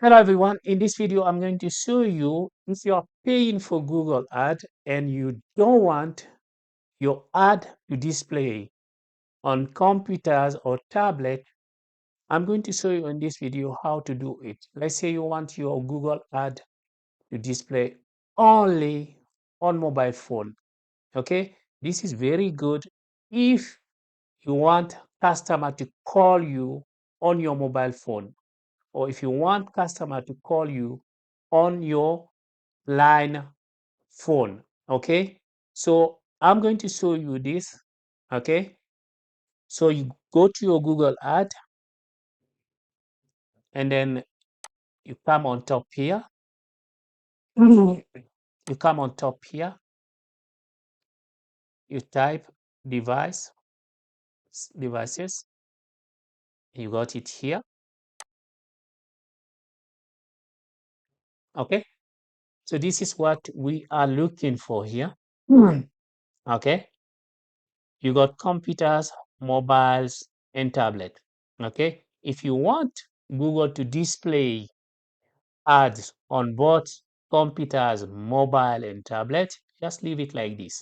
Hello everyone, in this video I'm going to show you if you are paying for Google ad and you don't want your ad to display on computers or tablet. I'm going to show you in this video how to do it. Let's say you want your Google ad to display only on mobile phone. Okay, this is very good if you want customer to call you on your mobile phone, or if you want customer to call you on your line phone. Okay, so I'm going to show you this. Okay, so you go to your Google ad and then you come on top here. You come on top here, you type devices, you got it here. Okay, so this is what we are looking for here. Okay, you got computers, mobiles, and tablet. Okay, if you want Google to display ads on both computers, mobile, and tablet, just leave it like this.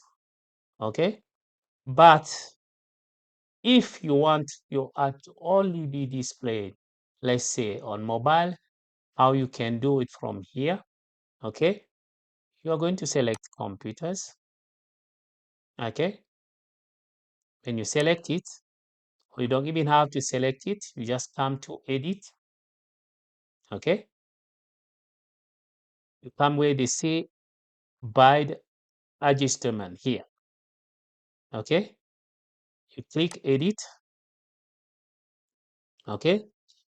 Okay, but if you want your ad to only be displayed, let's say on mobile, how you can do it from here. Okay, you are going to select computers. Okay, when you select it, or you don't even have to select it, you just come to edit. Okay, you come where they say bid adjustment here. Okay, you click edit. Okay,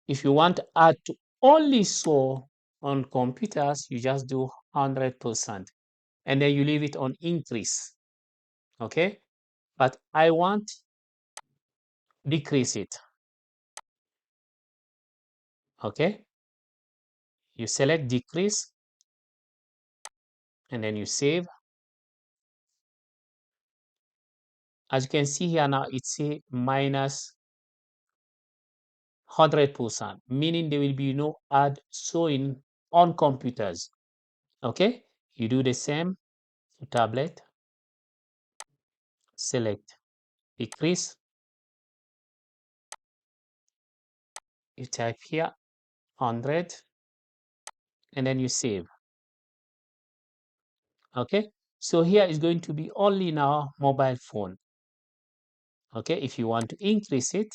if you want to add to only show on computers, you just do 100% and then you leave it on increase. Okay, but I want decrease it. Okay, you select decrease and then you save. As you can see here now, it's a minus 100%, meaning there will be no ad showing on computers. Okay, you do the same to tablet, select decrease, you type here 100 and then you save. Okay, so here is going to be only now mobile phone. Okay, if you want to increase it,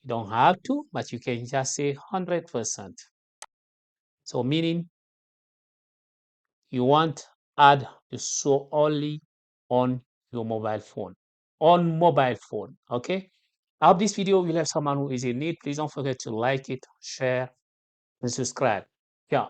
you don't have to, but you can just say 100%. So meaning you want ad to show only on your mobile phone. Okay, I hope this video will have someone who is in need. Please don't forget to like it, share, and subscribe. Yeah.